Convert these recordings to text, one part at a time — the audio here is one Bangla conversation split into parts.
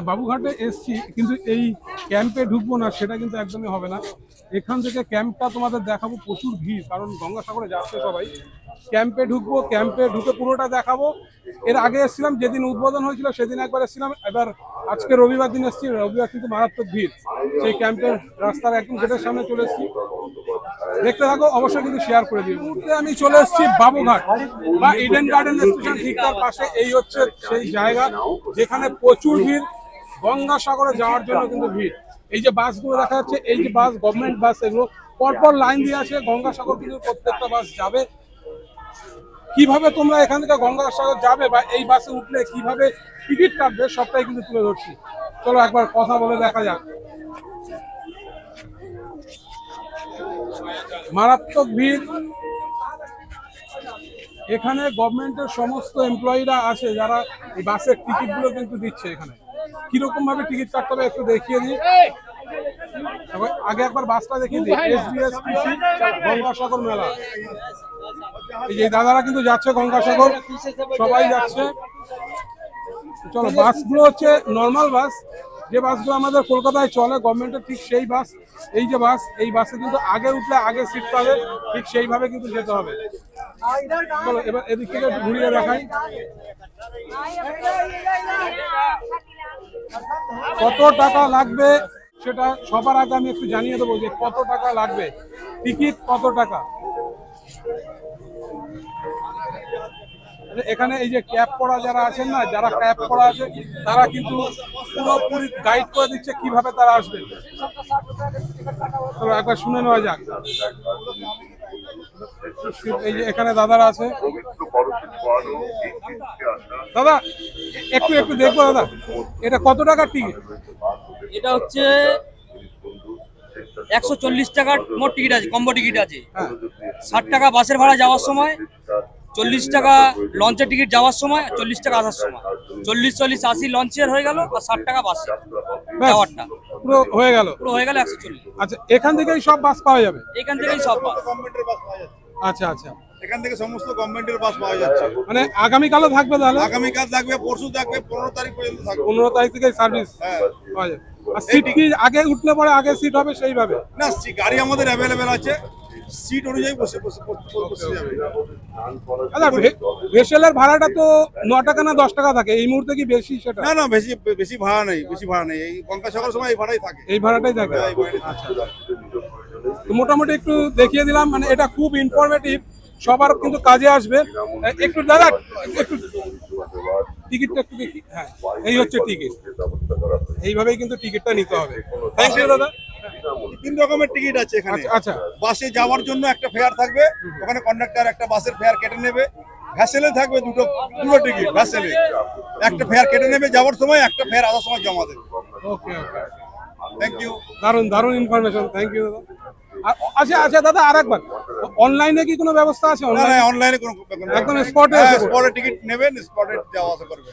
বাবুঘাটে এসছি, কিন্তু এই ক্যাম্পে ঢুকবো না সেটা কিন্তু একদমই হবে না। এখান থেকে ক্যাম্পটা তোমাদের দেখাবো, প্রচুর ভিড়, কারণ গঙ্গাসাগরে যাচ্ছে সবাই। ক্যাম্পে ঢুকবো, ক্যাম্পে ঢুকে পুরোটা দেখাবো। এর আগে এসেছিলাম যেদিন উদ্বোধন হয়েছিল, সেদিন একবার এসেছিলাম। এবার আজকে রবিবার দিন এসেছি, রবিবার কিন্তু মারাত্মক ভিড়। সেই ক্যাম্পের রাস্তার একদম গেটের সামনে চলে এসেছি, দেখতে থাকো, অবশ্যই কিন্তু শেয়ার করে দিই। মুহূর্তে আমি চলে এসেছি বাবুঘাট বা ইডেন গার্ডেন স্টেশন, ঠিক তার পাশে। এই হচ্ছে সেই জায়গা যেখানে প্রচুর ভিড়, গঙ্গাসাগরে যাওয়ার জন্য কিন্তু ভিড়। এই যে বাসগুলো দেখা যাচ্ছে, এই যে বাস, গভর্নমেন্ট বাস, এগুলো পরপর লাইন দিয়ে আছে। গঙ্গাসাগর কিন্তু প্রত্যেকটা বাস যাবে। কিভাবে তোমরা এখান থেকে গঙ্গাসাগর যাবে বা এই বাসে উঠলে কিভাবে টিকিট কাটবে, সবটাই কিন্তু তুলে ধরছি। চলো একবার কথা বলে দেখা যাক। মারাত্মক ভিড়। এখানে গভর্নমেন্টের সমস্ত এমপ্লয়িরা আছে, যারা এই বাসের টিকিটগুলো কিন্তু দিচ্ছে। এখানে কিরকম ভাবে টিকিট কাটতে হবে একটু দেখিয়ে দিই। আগে একবার বাসটা দেখিয়ে দিই। এসবিএসটিসি গঙ্গাসাগর মেলা। এই যে দাদারা কিন্তু যাচ্ছে গঙ্গাসাগর, সবাই যাচ্ছে। চলো, বাসগুলো হচ্ছে নর্মাল বাস, যে বাসগুলো আমাদের কলকাতায় চলে গভর্নমেন্টের, ঠিক সেই বাস। এই যে বাস, এই বাসে কিন্তু আগে উঠলে আগে সিট পাবে, ঠিক সেইভাবে কিন্তু যেতে হবে। চলো এবার এদিক থেকে একটু ঘুরিয়ে দেখাই। কত টাকা লাগবে সেটা সবার আগে আমি একটু জানিয়ে দেবো, যে কত টাকা লাগবে, টিকিট কত টাকা। এখানে এই যে ক্যাব পড়া যারা আছেন না, যারা ক্যাব পড়া আছে, তারা কিন্তু পুরোপুরি গাইড করে দিচ্ছে কিভাবে তারা আসবে। তো একবার শুনে নেওয়া যাক। এই যে এখানে দাদারা আছে। দাদা একটু একটু দেখবো দাদা, এটা কত টাকার টিকিট? এটা হচ্ছে 140 টাকার মোট টিকিট আছে, কম্বো টিকিট আছে। 60 টাকা বাসের ভাড়া যাওয়ার সময়, 40 টাকা লঞ্চের টিকিট যাওয়ার সময়, 40 টাকা আসার সময়। 40-40-80 লঞ্চের হয়ে গেল, আর 60 টাকা বাসে যাওয়ারটা। পুরো হয়ে গেল? পুরো হয়ে গেল 140। আচ্ছা, এখান থেকেই সব বাস পাওয়া যাবে? এখান থেকেই সব বাস। আচ্ছা আচ্ছা, এখান থেকে সমস্ত গভর্নমেন্টের বাস পাওয়া যাচ্ছে। মানে আগামীকালও থাকবে তাহলে? আগামীকাল থাকবে, পরশু থাকবে, 15 তারিখ পর্যন্ত থাকবে। 15 তারিখ থেকে সার্ভিস পাওয়া যাবে। আর সিট কি আগে উঠলে পরে আগে সিট হবে সেইভাবে? না, গাড়ি আমাদের অ্যাভেলেবেল আছে, সিট অনুযায়ী বসে যাবে। আচ্ছা, ভেসেলের ভাড়াটা তো 9 টাকা না 10 টাকা থাকে, এই মুহূর্তে কি বেশি সেটা? না না, বেশি ভাড়া নেই, এই গঙ্গাসাগর সময় এই ভাড়াই থাকে। এই ভাড়াটাই থাকে? মোটামুটি একটু দেখিয়ে দিলাম, মানে এটা খুব ইনফরমেটিভ, সবার কিন্তু কাজে আসবে। একটু দাদা একটু টিকিটটা একটু দেখি। হ্যাঁ, এই হচ্ছে টিকিট, এইভাবেই কিন্তু টিকিটটা নিতে হবে। থ্যাংক ইউ দাদা। 3 রকমের টিকিট আছে এখানে। আচ্ছা, বাসে যাওয়ার জন্য একটা ফেয়ার থাকবে, ওখানে কন্ডাক্টর একটা বাসের ফেয়ার কেটে নেবে। ভ্যাসেলে থাকবে দুটো টিকিট, ভ্যাসেলে একটা ফেয়ার কেটে নেবে যাওয়ার সময়, একটা ফেয়ার আসার সময় জমা দেবে। ওকে ওকে, থ্যাংক ইউ। দারুণ ইনফরমেশন, থ্যাংক ইউ দাদা। আচ্ছা আচ্ছা দাদা, আর একবার, অনলাইনে কি কোনো ব্যবস্থা আছে? না, অনলাইনে কোনো একদম স্পটে টিকিট নেবেন, স্পটে যাওয়া আসা করবে।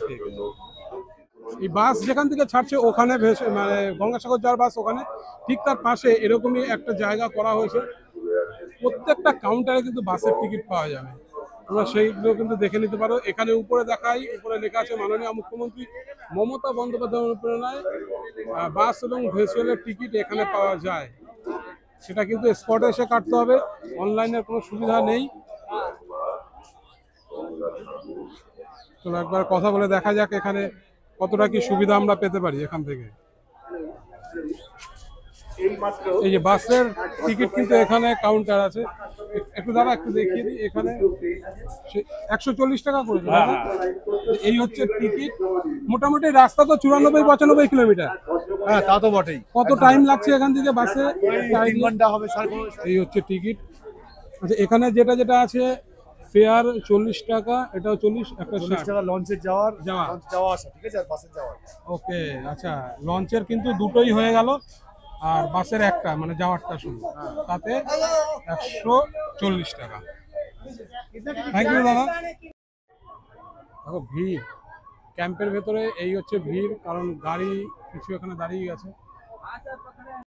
এই বাস যেখান থেকে ছাড়ছে ওখানে মানে গঙ্গাসাগর যাওয়ার বাস, ওখানে ঠিক তার পাশে এরকমই একটা জায়গা করা হয়েছে। প্রত্যেকটা কাউন্টারে কিন্তু বাসের টিকিট পাওয়া যাবে, তোমরা সেইগুলো কিন্তু দেখে নিতে পারো। এখানে উপরে দেখাই, উপরে লেখা আছে মাননীয় মুখ্যমন্ত্রী মমতা বন্দ্যোপাধ্যায়ের অনুপ্রেরণায় বাস এবং ভেসেলের টিকিট এখানে পাওয়া যায়। সেটা কিন্তু স্পটে এসে কাটতে হবে, অনলাইনের কোনো সুবিধা নেই। চলো একবার কথা বলে দেখা যাক এখানে কতটা কি সুবিধা আমরা পেতে পারি এখান থেকে। এই যে বাসের টিকিট কিন্তু এখানে কাউন্টার আছে, একটু দাদা একটু দেখিয়ে দিই। এখানে 140 টাকা করে, এই হচ্ছে টিকিট। মোটামুটি রাস্তা তো 94-95 কিলোমিটার। হ্যাঁ, তা তো বটেই। কত টাইম লাগছে এখান থেকে বাসে? 3 ঘন্টা হবে। এই হচ্ছে টিকিট। আচ্ছা, এখানে যেটা আছে ফেয়ার 40 টাকা, এটাও 40, একটা 40 টাকা লঞ্চের যাওয়া আসা, ঠিক আছে, আর বাসের যাওয়া। ওকে, আচ্ছা, লঞ্চের কিন্তু দুটোই হয়ে গেল, আর বাসের একটা মানে যাওয়ারটা শুধু, তাতে 140 টাকা। থ্যাংক ইউ দাদা। দেখো ভিড় ক্যাম্পের ভেতরে, এই হচ্ছে ভিড়, কারণ গাড়ি কিছু এখানে দাঁড়িয়ে গেছে।